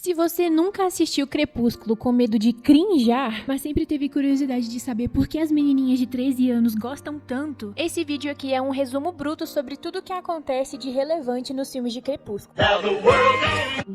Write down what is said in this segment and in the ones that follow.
Se você nunca assistiu Crepúsculo com medo de crinjar, mas sempre teve curiosidade de saber por que as menininhas de 13 anos gostam tanto, esse vídeo aqui é um resumo bruto sobre tudo o que acontece de relevante nos filmes de Crepúsculo.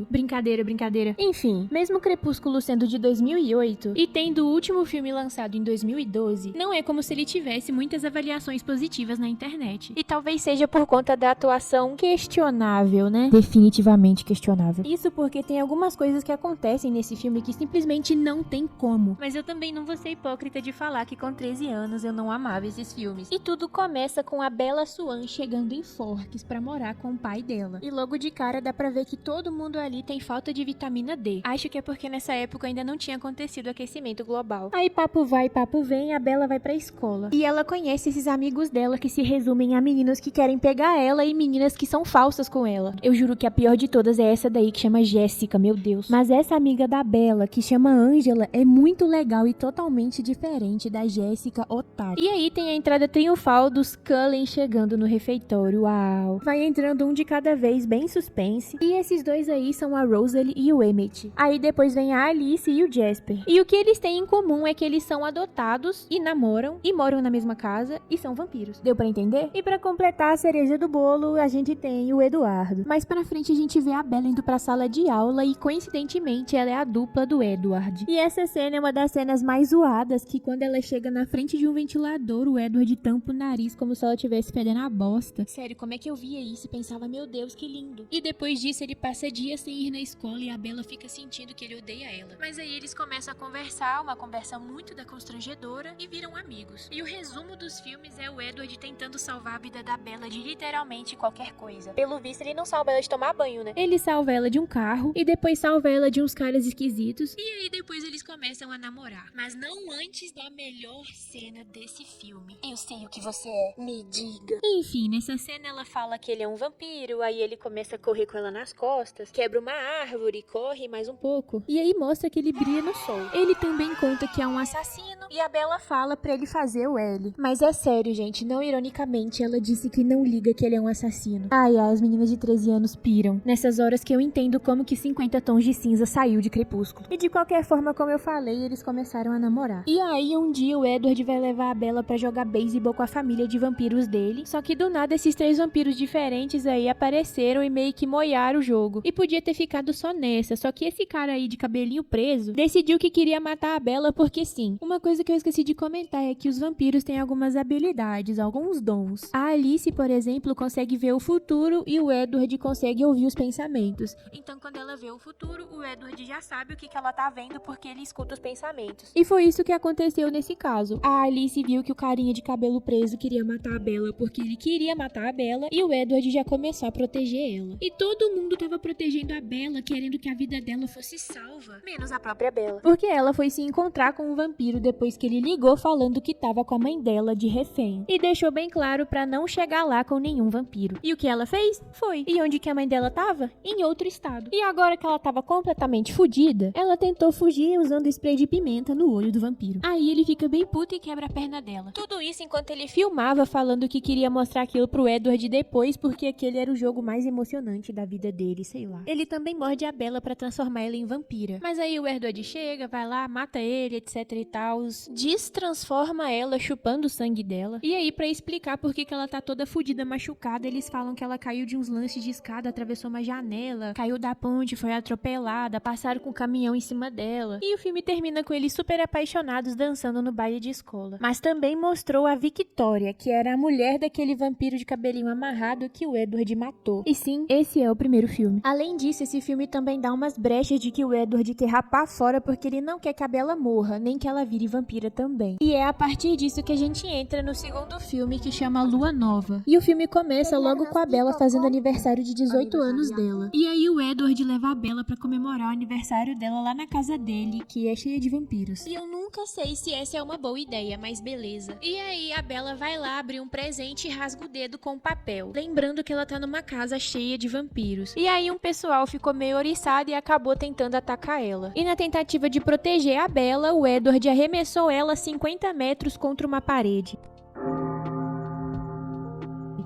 Brincadeira, brincadeira. Enfim, mesmo Crepúsculo sendo de 2008 e tendo o último filme lançado em 2012, não é como se ele tivesse muitas avaliações positivas na internet. E talvez seja por conta da atuação questionável, né? Definitivamente questionável. Isso porque tem algumas coisas que acontecem nesse filme que simplesmente não tem como. Mas eu também não vou ser hipócrita de falar que com 13 anos eu não amava esses filmes. E tudo começa com a Bella Swan chegando em Forks pra morar com o pai dela. E logo de cara dá pra ver que todo mundo ali tem falta de vitamina D. Acho que é porque nessa época ainda não tinha acontecido o aquecimento global. Aí papo vai, papo vem, a Bella vai pra escola. E ela conhece esses amigos dela que se resumem a meninas que querem pegar ela e meninas que são falsas com ela. Eu juro que a pior de todas é essa daí que chama Jéssica, meu Deus. Mas essa amiga da Bella, que chama Angela, é muito legal e totalmente diferente da Jéssica otária. E aí tem a entrada triunfal dos Cullen chegando no refeitório, uau. Vai entrando um de cada vez, bem suspense. E esses dois aí são a Rosalie e o Emmett. Aí depois vem a Alice e o Jasper. E o que eles têm em comum é que eles são adotados e namoram e moram na mesma casa e são vampiros. Deu pra entender? E pra completar a cereja do bolo, a gente tem o Eduardo. Mais pra frente a gente vê a Bella indo pra sala de aula e coincidentemente ela é a dupla do Edward. E essa cena é uma das cenas mais zoadas, que quando ela chega na frente de um ventilador, o Edward tampa o nariz como se ela estivesse fedendo a bosta. Sério, como é que eu via isso e pensava, meu Deus, que lindo. E depois disso ele passa dias sem ir na escola e a Bella fica sentindo que ele odeia ela. Mas aí eles começam a conversar, uma conversa muito constrangedora, e viram amigos. E o resumo dos filmes é o Edward tentando salvar a vida da Bella de literalmente qualquer coisa. Pelo visto ele não salva ela de tomar banho, né? Ele salva ela de um carro e depois salva ela de uns caras esquisitos. E aí depois eles começam a namorar. Mas não antes da melhor cena desse filme. Eu sei o que você é, me diga. Enfim, nessa cena ela fala que ele é um vampiro, aí ele começa a correr com ela nas costas, quebra uma árvore, corre mais um pouco. E aí mostra que ele brilha no sol. Ele também conta que é um assassino e a Bella fala pra ele fazer o L. Mas é sério, gente, não ironicamente, ela disse que não liga que ele é um assassino. Ai, as meninas de 13 anos piram. Nessas horas que eu entendo como que 50 Tons de Cinza saiu de Crepúsculo. E de qualquer forma, como eu falei, eles começaram a namorar. E aí um dia o Edward vai levar a Bella pra jogar beisebol com a família de vampiros dele. Só que do nada esses três vampiros diferentes aí apareceram e meio que moiaram o jogo. E podia ter ficado só nessa, só que esse cara aí de cabelinho preso decidiu que queria matar a Bella porque sim. Uma coisa que eu esqueci de comentar é que os vampiros têm algumas habilidades, alguns dons. A Alice, por exemplo, consegue ver o futuro e o Edward consegue ouvir os pensamentos. Então quando ela vê o futuro, o Edward já sabe o que ela tá vendo porque ele escuta os pensamentos. E foi isso que aconteceu nesse caso. A Alice viu que o carinha de cabelo preso queria matar a Bella porque ele queria matar a Bella e o Edward já começou a proteger ela. E todo mundo tava protegendo a Bella, querendo que a vida dela fosse salva, menos a própria Bella. Porque ela foi se encontrar com um vampiro depois que ele ligou falando que tava com a mãe dela de refém. E deixou bem claro pra não chegar lá com nenhum vampiro. E o que ela fez? Foi. E onde que a mãe dela tava? Em outro estado. E agora que ela tava completamente fodida, ela tentou fugir usando spray de pimenta no olho do vampiro. Aí ele fica bem puto e quebra a perna dela. Tudo isso enquanto ele filmava falando que queria mostrar aquilo pro Edward depois porque aquele era o jogo mais emocionante da vida dele, sei lá. Ele também morde a Bella pra transformar ela em vampira. Mas aí o Edward chega, vai lá, mata ele, etc e tal, destransforma ela chupando o sangue dela. E aí pra explicar por que ela tá toda fodida, machucada, eles falam que ela caiu de uns lances de escada, atravessou uma janela, caiu da ponte, foi atropelada, passaram com um caminhão em cima dela. E o filme termina com eles super apaixonados dançando no baile de escola. Mas também mostrou a Victoria, que era a mulher daquele vampiro de cabelinho amarrado que o Edward matou. E sim, esse é o primeiro filme. Além disso, esse filme também dá umas brechas de que o Edward quer rapar fora porque ele não quer que a Bella morra, nem que ela vire vampira também. E é a partir disso que a gente entra no segundo filme, que chama Lua Nova. E o filme começa logo com a Bella fazendo aniversário de 18 anos dela. E aí o Edward leva a Bella pra comemorar o aniversário dela lá na casa dele, que é cheia de vampiros. E eu nunca sei se essa é uma boa ideia, mas beleza. E aí a Bella vai lá abrir um presente e rasga o dedo com papel, lembrando que ela tá numa casa cheia de vampiros. E aí um pessoal ficou meio oriçado e acabou tentando atacar ela. E na tentativa de proteger a Bella, o Edward arremessou ela 50 metros contra uma parede.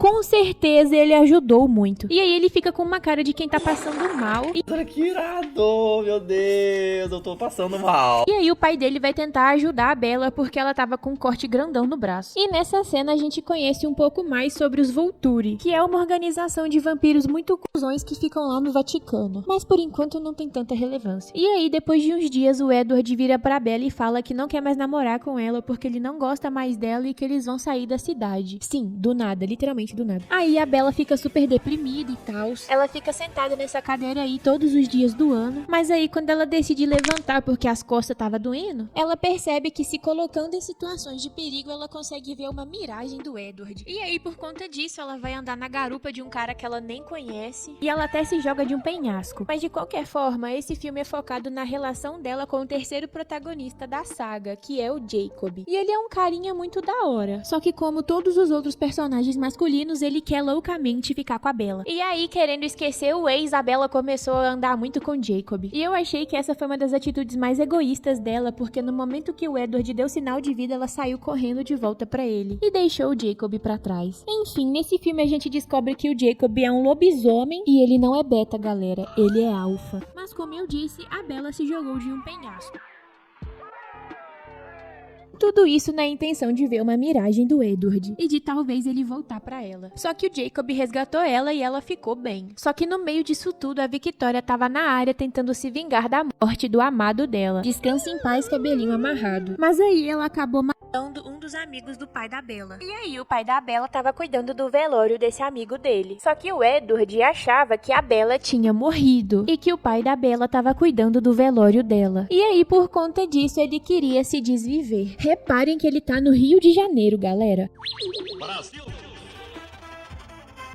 com certeza ele ajudou muito. E aí ele fica com uma cara de quem tá passando mal. Olha que irado, meu Deus, eu tô passando mal. E aí o pai dele vai tentar ajudar a Bella porque ela tava com um corte grandão no braço. E nessa cena a gente conhece um pouco mais sobre os Volturi, que é uma organização de vampiros muito cuzões que ficam lá no Vaticano. Mas por enquanto não tem tanta relevância. E aí depois de uns dias o Edward vira pra Bella e fala que não quer mais namorar com ela porque ele não gosta mais dela e que eles vão sair da cidade. Sim, do nada, literalmente do nada. Aí a Bella fica super deprimida e tal. Ela fica sentada nessa cadeira aí todos os dias do ano. Mas aí quando ela decide levantar porque as costas tava doendo, ela percebe que se colocando em situações de perigo ela consegue ver uma miragem do Edward. E aí por conta disso ela vai andar na garupa de um cara que ela nem conhece e ela até se joga de um penhasco. Mas de qualquer forma, esse filme é focado na relação dela com o terceiro protagonista da saga, que é o Jacob. E ele é um carinha muito da hora. Só que como todos os outros personagens masculinos, ele quer loucamente ficar com a Bella. E aí, querendo esquecer o ex, a Bella começou a andar muito com Jacob. E eu achei que essa foi uma das atitudes mais egoístas dela, porque no momento que o Edward deu sinal de vida, ela saiu correndo de volta pra ele e deixou o Jacob pra trás. Enfim, nesse filme a gente descobre que o Jacob é um lobisomem e ele não é beta, galera, ele é alfa. Mas como eu disse, a Bella se jogou de um penhasco. Tudo isso na intenção de ver uma miragem do Edward e de talvez ele voltar pra ela. Só que o Jacob resgatou ela e ela ficou bem. Só que no meio disso tudo, a Victoria tava na área tentando se vingar da morte do amado dela. Descansa em paz, cabelinho amarrado. Mas aí ela acabou matando um dos amigos do pai da Bella. E aí o pai da Bella tava cuidando do velório desse amigo dele. Só que o Edward achava que a Bella tinha morrido e que o pai da Bella tava cuidando do velório dela. E aí por conta disso ele queria se desviver. Reparem que ele tá no Rio de Janeiro, galera. Brasil.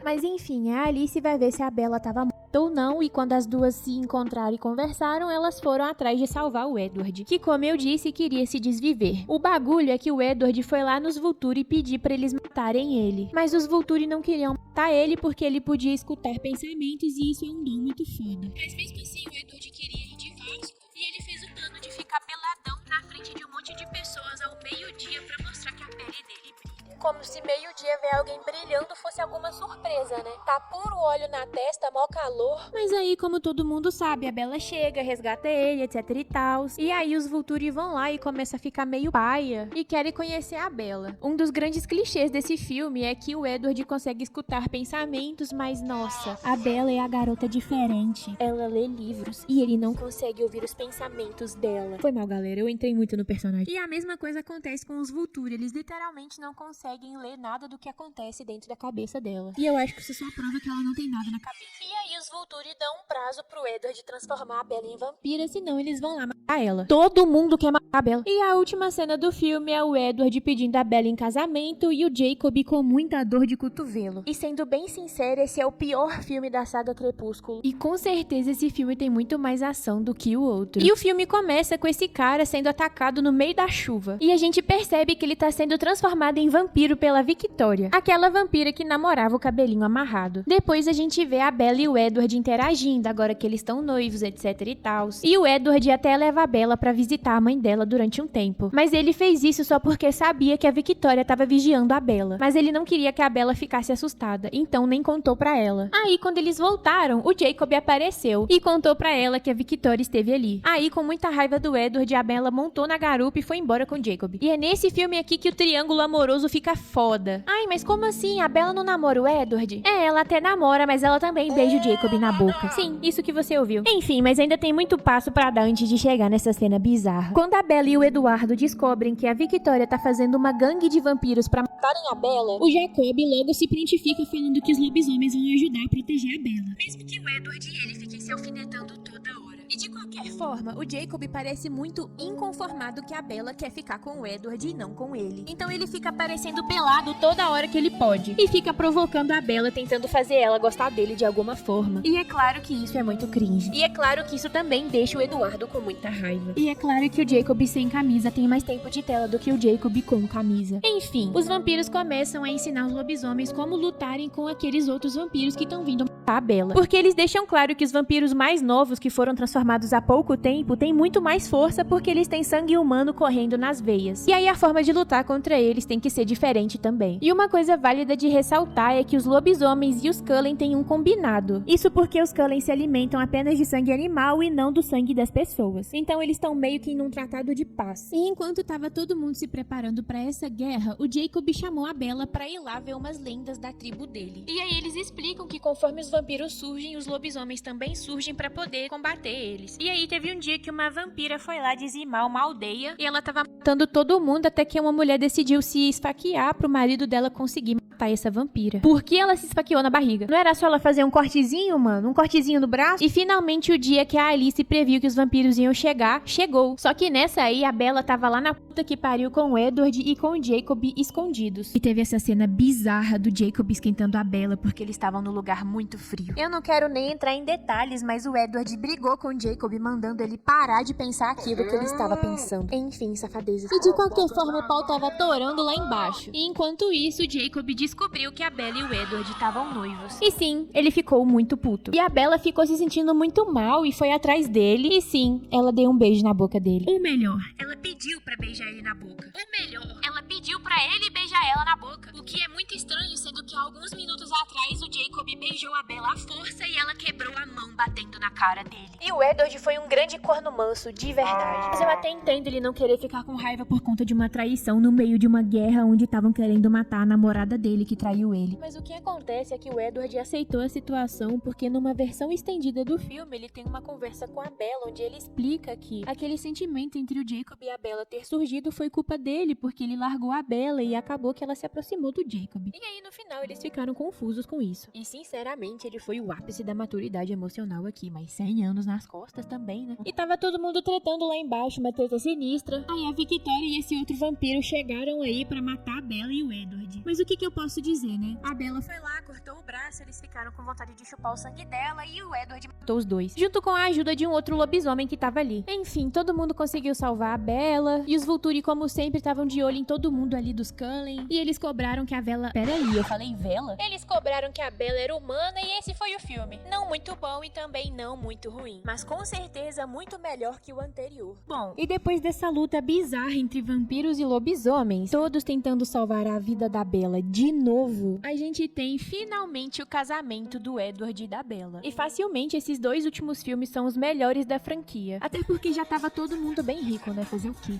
Mas enfim, a Alice vai ver se a Bella tava morta ou não, e quando as duas se encontraram e conversaram, elas foram atrás de salvar o Edward, que como eu disse, queria se desviver. O bagulho é que o Edward foi lá nos Volturi pedir pra eles matarem ele, mas os Volturi não queriam matar ele porque ele podia escutar pensamentos e isso é um dom muito foda. Mas mesmo assim, o Edward queria ir de Vasco e ele fez o plano de ficar peladão na frente de um monte de pessoas ao meio-dia pra mostrar que a pele dele brilha. Como se meio-dia ver alguém brilhando fosse alguma surpresa, né? Tá puro óleo na testa, mó calor. Mas aí, como todo mundo sabe, a Bella chega, resgata ele, etc e tal. E aí os Volturi vão lá e começam a ficar meio paia e querem conhecer a Bella. Um dos grandes clichês desse filme é que o Edward consegue escutar pensamentos, mas nossa, a Bella é a garota diferente. Ela lê livros e ele não consegue ouvir os pensamentos dela. Foi mal, galera, eu entrei muito no personagem. E a mesma coisa acontece com os Volturi, eles literalmente não conseguem ler nada do que acontece dentro da cabeça dela. E eu acho que isso só prova que ela não tem nada na cabeça. E aí os Volturi dão um prazo pro Edward transformar a Bella em vampira, senão eles vão lá matar ela. Todo mundo quer matar a Bella. E a última cena do filme é o Edward pedindo a Bella em casamento e o Jacob com muita dor de cotovelo. E sendo bem sincero, esse é o pior filme da saga Crepúsculo. E com certeza esse filme tem muito mais ação do que o outro. E o filme começa com esse cara sendo atacado no meio da chuva. E a gente percebe que ele tá sendo transformado em vampiro pela Victoria, aquela vampira que namorava o cabelinho amarrado. Depois a gente vê a Bella e o Edward interagindo, agora que eles estão noivos, etc e tal. E o Edward até leva a Bella pra visitar a mãe dela durante um tempo. Mas ele fez isso só porque sabia que a Victoria tava vigiando a Bella. Mas ele não queria que a Bella ficasse assustada, então nem contou pra ela. Aí quando eles voltaram, o Jacob apareceu e contou pra ela que a Victoria esteve ali. Aí com muita raiva do Edward, a Bella montou na garupa e foi embora com o Jacob. E é nesse filme aqui que o triângulo amoroso fica foda. Ai, mas como assim? A Bella não namora o Edward? É, ela até namora, mas ela também beija o Jacob na boca. Sim, isso que você ouviu. Enfim, mas ainda tem muito passo pra dar antes de chegar nessa cena bizarra. Quando a Bella e o Eduardo descobrem que a Victoria tá fazendo uma gangue de vampiros pra matarem a Bella, o Jacob logo se prontifica falando que os lobisomens vão ajudar a proteger a Bella. Mesmo que o Edward e ele fiquem se alfinetando toda hora. E de qualquer forma, o Jacob parece muito inconformado que a Bella quer ficar com o Edward e não com ele. Então ele fica aparecendo pelado toda hora que ele pode. E fica provocando a Bella, tentando fazer ela gostar dele de alguma forma. E é claro que isso é muito cringe. E é claro que isso também deixa o Eduardo com muita raiva. E é claro que o Jacob sem camisa tem mais tempo de tela do que o Jacob com camisa. Enfim, os vampiros começam a ensinar os lobisomens como lutarem com aqueles outros vampiros que estão vindo matar matar a Bella. Porque eles deixam claro que os vampiros mais novos que foram transformados há pouco tempo têm muito mais força porque eles têm sangue humano correndo nas veias. E aí a forma de lutar contra eles tem que ser diferente também. E uma coisa válida de ressaltar é que os lobisomens e os Cullen têm um combinado. Isso porque os Cullen se alimentam apenas de sangue animal e não do sangue das pessoas. Então eles estão meio que em um tratado de paz. E enquanto tava todo mundo se preparando para essa guerra, o Jacob chamou a Bella para ir lá ver umas lendas da tribo dele. E aí eles explicam que conforme os vampiros surgem, os lobisomens também surgem para poder combater eles. E aí teve um dia que uma vampira foi lá dizimar uma aldeia e ela tava matando todo mundo até que uma mulher decidiu se esfaquear pro marido dela conseguir matar essa vampira. Por que ela se esfaqueou na barriga? Não era só ela fazer um cortezinho, mano? Um cortezinho no braço? E finalmente o dia que a Alice previu que os vampiros iam chegar, chegou. Só que nessa aí a Bella tava lá na puta que pariu com o Edward e com o Jacob escondidos. E teve essa cena bizarra do Jacob esquentando a Bella porque eles estavam no lugar muito frio. Eu não quero nem entrar em detalhes, mas o Edward brigou com o Jacob mandando ele parar de pensar aquilo que ele estava pensando. Enfim, safadezas. E de qualquer forma o pau tava torando lá embaixo. E enquanto isso, o Jacob descobriu que a Bella e o Edward estavam noivos. E sim, ele ficou muito puto. E a Bella ficou se sentindo muito mal e foi atrás dele. E sim, ela deu um beijo na boca dele. Ou melhor, ela pediu pra beijar ele na boca. Ou melhor, ela pediu pra ele beijar ela na boca. O que é muito estranho, sendo que há alguns minutos atrás o Jacob beijou a Bella à força e ela quebrou a mão batendo na cara dele. E o Edward foi um grande corno manso, de verdade. Mas eu até entendo ele não querer ficar com raiva por conta de uma traição no meio de uma guerra onde estavam querendo matar a namorada dele que traiu ele. Mas o que acontece é que o Edward aceitou a situação porque numa versão estendida do filme ele tem uma conversa com a Bella onde ele explica que aquele sentimento entre o Jacob e a Bella ter surgido foi culpa dele porque ele largou a Bella e acabou que ela se aproximou do Jacob. E aí no final eles ficaram confusos com isso. E sinceramente ele foi o ápice da maturidade emocional aqui, mas 100 anos nas costas também, né? E tava todo mundo tretando lá embaixo, uma treta sinistra. Aí a Victoria e esse outro vampiro chegaram aí pra matar a Bella e o Edward. Mas o que eu posso dizer, né? A Bella foi lá, cortou o braço, eles ficaram com vontade de chupar o sangue dela e o Edward matou os dois, junto com a ajuda de um outro lobisomem que tava ali. Enfim, todo mundo conseguiu salvar a Bella e os Volturi, como sempre, estavam de olho em todo mundo ali dos Cullen. E eles cobraram que a Bella... Peraí, eu falei Vela? Eles cobraram que a Bella era humana e esse foi o filme. Não muito bom e também não muito ruim, mas com certeza muito melhor que o anterior. Bom, e depois dessa luta bizarra entre vampiros e lobisomens, todos tentando salvar a vida da Bella de novo, a gente tem finalmente o casamento do Edward e da Bella. E facilmente esses dois últimos filmes são os melhores da franquia. Até porque já tava todo mundo bem rico, né? Fazer o quê?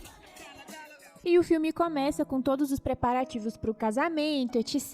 E o filme começa com todos os preparativos pro casamento, etc.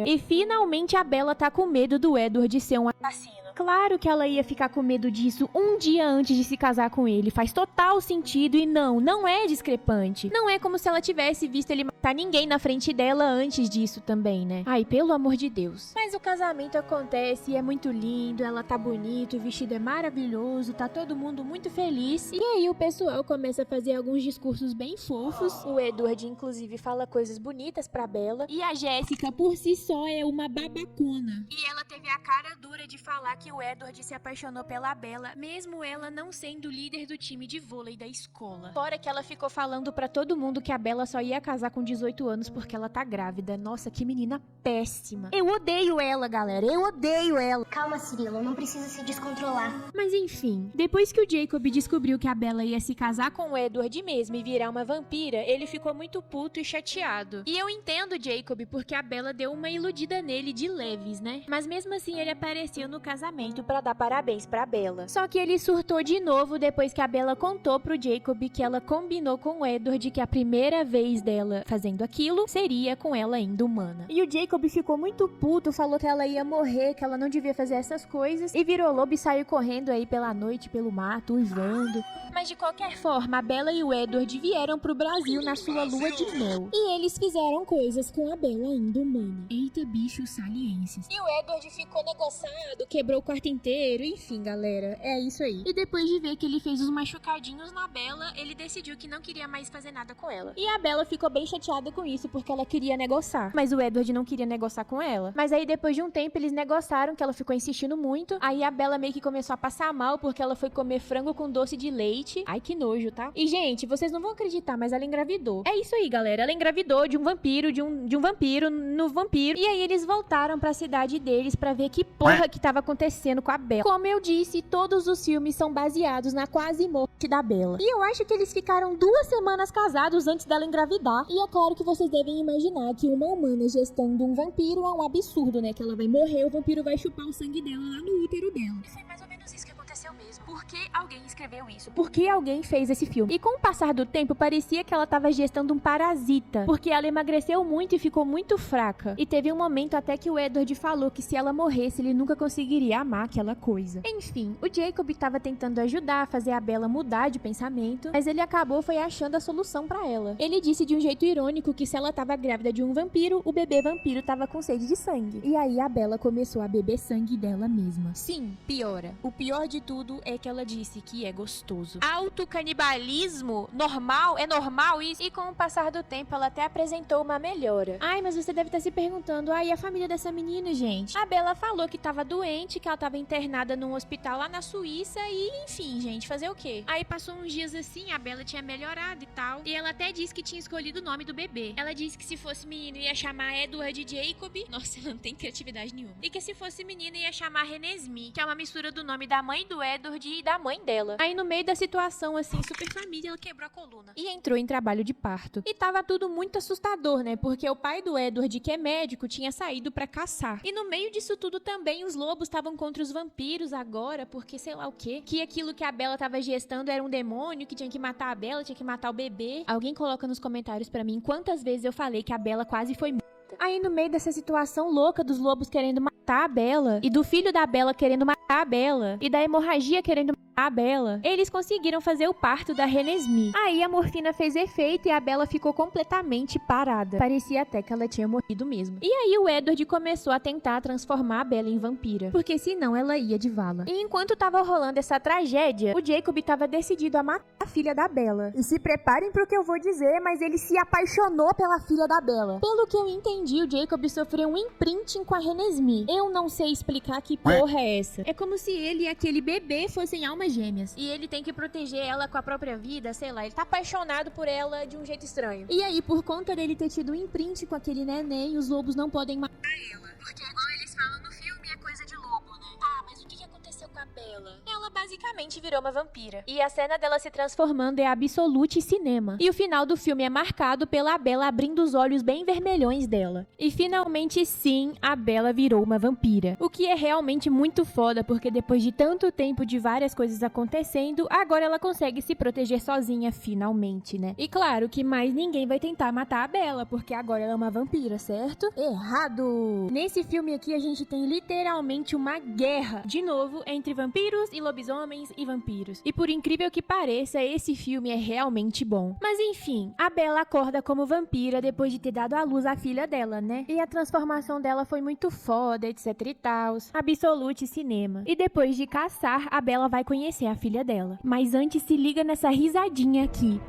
E finalmente a Bella tá com medo do Edward ser um assassino. Claro que ela ia ficar com medo disso um dia antes de se casar com ele. Faz total sentido e não é discrepante. Não é como se ela tivesse visto ele matar ninguém na frente dela antes disso também, né? Ai, pelo amor de Deus. Mas o casamento acontece e é muito lindo, ela tá bonita, o vestido é maravilhoso, tá todo mundo muito feliz. E aí o pessoal começa a fazer alguns discursos bem fofos. O Edward, inclusive, fala coisas bonitas pra Bella. E a Jéssica, por si só, é uma babacona. E ela teve a cara dura de falar que o Edward se apaixonou pela Bella, mesmo ela não sendo líder do time de vôlei da escola. Fora que ela ficou falando pra todo mundo que a Bella só ia casar com 18 anos porque ela tá grávida. Nossa, que menina péssima. Eu odeio ela, galera. Eu odeio ela. Calma, Cirilo, não precisa se descontrolar. Mas enfim, depois que o Jacob descobriu que a Bella ia se casar com o Edward mesmo e virar uma vampira, ele ficou muito puto e chateado. E eu entendo o Jacob porque a Bella deu uma iludida nele de leves, né? Mas mesmo assim ele apareceu no casamento pra dar parabéns pra Bella. Só que ele surtou de novo depois que a Bella contou pro Jacob que ela combinou com o Edward que a primeira vez dela fazendo aquilo seria com ela ainda humana. E o Jacob ficou muito puto, falou que ela ia morrer, que ela não devia fazer essas coisas e virou lobo e saiu correndo aí pela noite, pelo mato, uivando. Mas de qualquer forma, a Bella e o Edward vieram pro Brasil na sua lua de mel. E eles fizeram coisas com a Bella ainda humana. Eita, bichos salienses. E o Edward ficou negociado, quebrou quarto inteiro, enfim, galera, é isso aí. E depois de ver que ele fez os machucadinhos na Bella, ele decidiu que não queria mais fazer nada com ela. E a Bella ficou bem chateada com isso, porque ela queria negociar. Mas o Edward não queria negociar com ela. Mas aí depois de um tempo eles negociaram, que ela ficou insistindo muito. Aí a Bella meio que começou a passar mal, porque ela foi comer frango com doce de leite. Ai, que nojo, tá? E, gente, vocês não vão acreditar, mas ela engravidou. É isso aí, galera. Ela engravidou de um vampiro, de um vampiro no vampiro. E aí eles voltaram pra cidade deles pra ver que porra que tava acontecendo com a Bella. Como eu disse, todos os filmes são baseados na quase morte da Bella. E eu acho que eles ficaram 2 semanas casados antes dela engravidar. E é claro que vocês devem imaginar que uma humana gestando um vampiro é um absurdo, né? Que ela vai morrer, o vampiro vai chupar o sangue dela lá no útero dela. E foi mais ou menos isso que aconteceu mesmo. Por que alguém escreveu isso? Por que alguém fez esse filme? E com o passar do tempo, parecia que ela tava gestando um parasita. Porque ela emagreceu muito e ficou muito fraca. E teve um momento até que o Edward falou que se ela morresse, ele nunca conseguiria amar aquela coisa. Enfim, o Jacob tava tentando ajudar a fazer a Bella mudar de pensamento, mas ele acabou foi achando a solução pra ela. Ele disse de um jeito irônico que se ela tava grávida de um vampiro, o bebê vampiro tava com sede de sangue. E aí a Bella começou a beber sangue dela mesma. Sim, piora. O pior de tudo é que ela disse que é gostoso. Autocanibalismo? Normal? É normal isso? E com o passar do tempo, ela até apresentou uma melhora. Ai, mas você deve estar se perguntando, ai, a família dessa menina, gente? A Bella falou que tava doente, que ela tava internada num hospital lá na Suíça e, enfim, gente, fazer o quê? Aí passou uns dias assim, a Bella tinha melhorado e tal, e ela até disse que tinha escolhido o nome do bebê. Ela disse que se fosse menino ia chamar Edward Jacob. Nossa, ela não tem criatividade nenhuma. E que se fosse menina ia chamar Renesmee, que é uma mistura do nome da mãe do Edward e da mãe dela. Aí no meio da situação, assim, super família, ela quebrou a coluna. E entrou em trabalho de parto. E tava tudo muito assustador, né? Porque o pai do Edward, que é médico, tinha saído pra caçar. E no meio disso tudo também, os lobos estavam contra os vampiros agora, porque sei lá o quê. Que aquilo que a Bella tava gestando era um demônio, que tinha que matar a Bella, tinha que matar o bebê. Alguém coloca nos comentários pra mim quantas vezes eu falei que a Bella quase foi morta. Aí no meio dessa situação louca dos lobos querendo matar a Bella, e do filho da Bella querendo matar a Bella, e da hemorragia querendo matar a Bella, eles conseguiram fazer o parto da Renesmee. Aí a morfina fez efeito e a Bella ficou completamente parada. Parecia até que ela tinha morrido mesmo. E aí o Edward começou a tentar transformar a Bella em vampira, porque senão ela ia de vala. E enquanto tava rolando essa tragédia, o Jacob tava decidido a matar a filha da Bella. E se preparem pro que eu vou dizer, mas ele se apaixonou pela filha da Bella. Pelo que eu entendi, o Jacob sofreu um imprinting com a Renesmee. Eu não sei explicar que porra é essa. É como se ele e aquele bebê fossem almas gêmeas. E ele tem que proteger ela com a própria vida, sei lá. Ele tá apaixonado por ela de um jeito estranho. E aí, por conta dele ter tido um imprint com aquele neném, os lobos não podem matar ela. Porque igual eles falam no filme, é coisa de lobo, né? Ah, mas o que aconteceu com a Bella? Ela basicamente virou uma vampira. E a cena dela se transformando é absolute cinema. E o final do filme é marcado pela Bella abrindo os olhos bem vermelhões dela. E finalmente sim, a Bella virou uma vampira. O que é realmente muito foda, porque depois de tanto tempo de várias coisas acontecendo, agora ela consegue se proteger sozinha finalmente, né? E claro que mais ninguém vai tentar matar a Bella, porque agora ela é uma vampira, certo? Errado! Nesse filme aqui a gente tem literalmente uma guerra, de novo, entre vampiros e lobisomens e vampiros. E por incrível que pareça, esse filme é realmente bom. Mas enfim, a Bella acorda como vampira depois de ter dado à luz a filha dela, né? E a transformação dela foi muito foda, etc e tal. Absolute cinema. E depois de caçar, a Bella vai conhecer a filha dela. Mas antes se liga nessa risadinha aqui.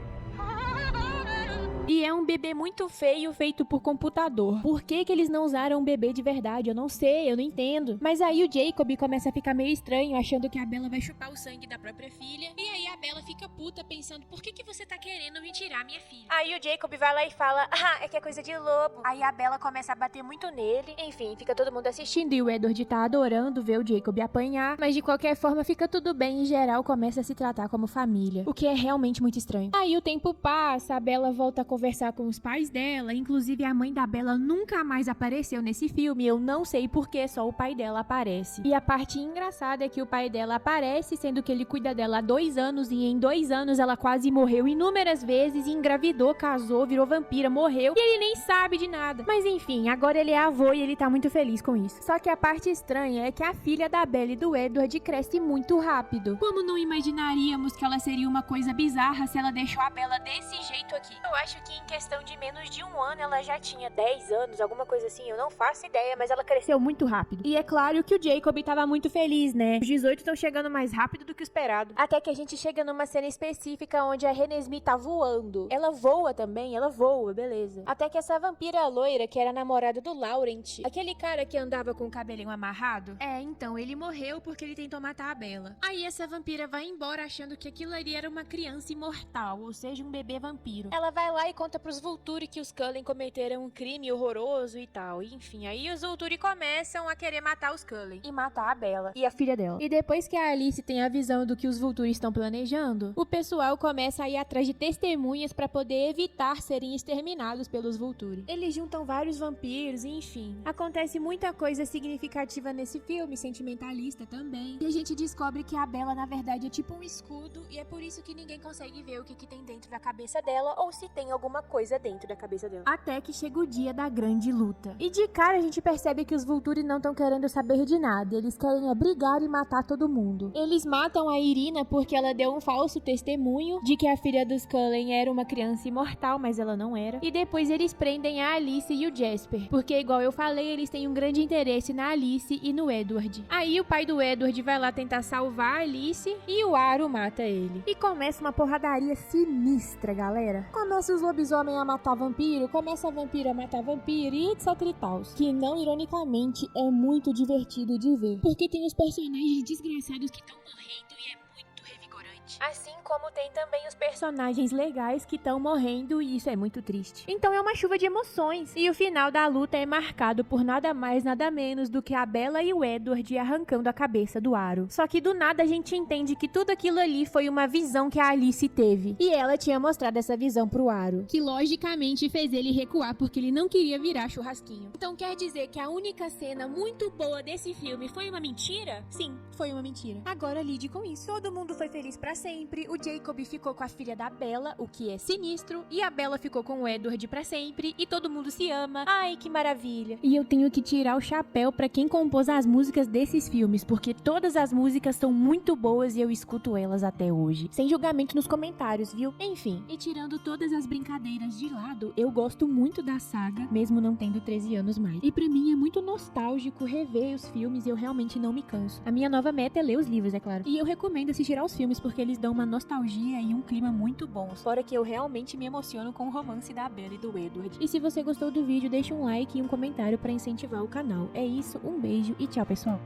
E é um bebê muito feio, feito por computador. Por que que eles não usaram um bebê de verdade? Eu não sei, eu não entendo. Mas aí o Jacob começa a ficar meio estranho, achando que a Bella vai chupar o sangue da própria filha. E aí a Bella fica puta, pensando, por que que você tá querendo me tirar minha filha? Aí o Jacob vai lá e fala, ah, é que é coisa de lobo. Aí a Bella começa a bater muito nele. Enfim, fica todo mundo assistindo e o Edward tá adorando ver o Jacob apanhar. Mas de qualquer forma, fica tudo bem. Em geral, começa a se tratar como família. O que é realmente muito estranho. Aí o tempo passa, a Bella volta a conversar com os pais dela, inclusive a mãe da Bella nunca mais apareceu nesse filme, eu não sei porque só o pai dela aparece. E a parte engraçada é que o pai dela aparece, sendo que ele cuida dela há 2 anos anos e em 2 anos ela quase morreu inúmeras vezes, engravidou, casou, virou vampira, morreu e ele nem sabe de nada. Mas enfim, agora ele é avô e ele tá muito feliz com isso. Só que a parte estranha é que a filha da Bella e do Edward cresce muito rápido. Como não imaginaríamos que ela seria uma coisa bizarra se ela deixou a Bella desse jeito aqui? Eu acho que em questão de menos de 1 ano ela já tinha 10 anos, alguma coisa assim, eu não faço ideia, mas ela cresceu muito rápido. E é claro que o Jacob tava muito feliz, né? Os 18 estão chegando mais rápido do que o esperado. Até que a gente chega numa cena específica onde a Renesmee tá voando. Ela voa também, ela voa, beleza. Até que essa vampira loira, que era namorada do Laurent, aquele cara que andava com o cabelinho amarrado, então ele morreu porque ele tentou matar a Bella. Aí essa vampira vai embora achando que aquilo ali era uma criança imortal, ou seja, um bebê vampiro. Ela vai lá e conta pros Volturi que os Cullen cometeram um crime horroroso e tal. E, enfim, aí os Volturi começam a querer matar os Cullen e matar a Bella e a filha dela. E depois que a Alice tem a visão do que os Volturi estão planejando, o pessoal começa a ir atrás de testemunhas pra poder evitar serem exterminados pelos Volturi. Eles juntam vários vampiros e, enfim, acontece muita coisa significativa nesse filme, sentimentalista também. E a gente descobre que a Bella, na verdade, é tipo um escudo e é por isso que ninguém consegue ver o que tem dentro da cabeça dela ou se tem alguma coisa dentro da cabeça dela. Até que chega o dia da grande luta. E de cara a gente percebe que os Volturi não estão querendo saber de nada. Eles querem brigar e matar todo mundo. Eles matam a Irina porque ela deu um falso testemunho de que a filha dos Cullen era uma criança imortal, mas ela não era. E depois eles prendem a Alice e o Jasper, porque igual eu falei, eles têm um grande interesse na Alice e no Edward. Aí o pai do Edward vai lá tentar salvar a Alice e o Aro mata ele. E começa uma porradaria sinistra, galera. Começa os lobisomens a matar vampiro, começa a vampira a matar vampiro e etc e tal. Que não, ironicamente, é muito divertido de ver. Porque tem os personagens desgraçados que estão morrendo e é muito revigorante. Assim como tem também os personagens legais que estão morrendo e isso é muito triste. Então é uma chuva de emoções. E o final da luta é marcado por nada mais, nada menos do que a Bella e o Edward arrancando a cabeça do Aro. Só que do nada a gente entende que tudo aquilo ali foi uma visão que a Alice teve. E ela tinha mostrado essa visão pro Aro, que logicamente fez ele recuar porque ele não queria virar churrasquinho. Então quer dizer que a única cena muito boa desse filme foi uma mentira? Sim, foi uma mentira. Agora lide com isso. Todo mundo foi feliz pra sempre. O Jacob ficou com a filha da Bella, o que é sinistro, e a Bella ficou com o Edward pra sempre, e todo mundo se ama. Ai, que maravilha. E eu tenho que tirar o chapéu pra quem compôs as músicas desses filmes, porque todas as músicas são muito boas e eu escuto elas até hoje. Sem julgamento nos comentários, viu? Enfim, e tirando todas as brincadeiras de lado, eu gosto muito da saga, mesmo não tendo 13 anos mais. E pra mim é muito nostálgico rever os filmes e eu realmente não me canso. A minha nova meta é ler os livros, é claro. E eu recomendo assistir aos filmes porque eles dão uma nostalgia e um clima muito bons. Fora que eu realmente me emociono com o romance da Bella e do Edward. E se você gostou do vídeo, deixa um like e um comentário pra incentivar o canal. É isso, um beijo e tchau, pessoal!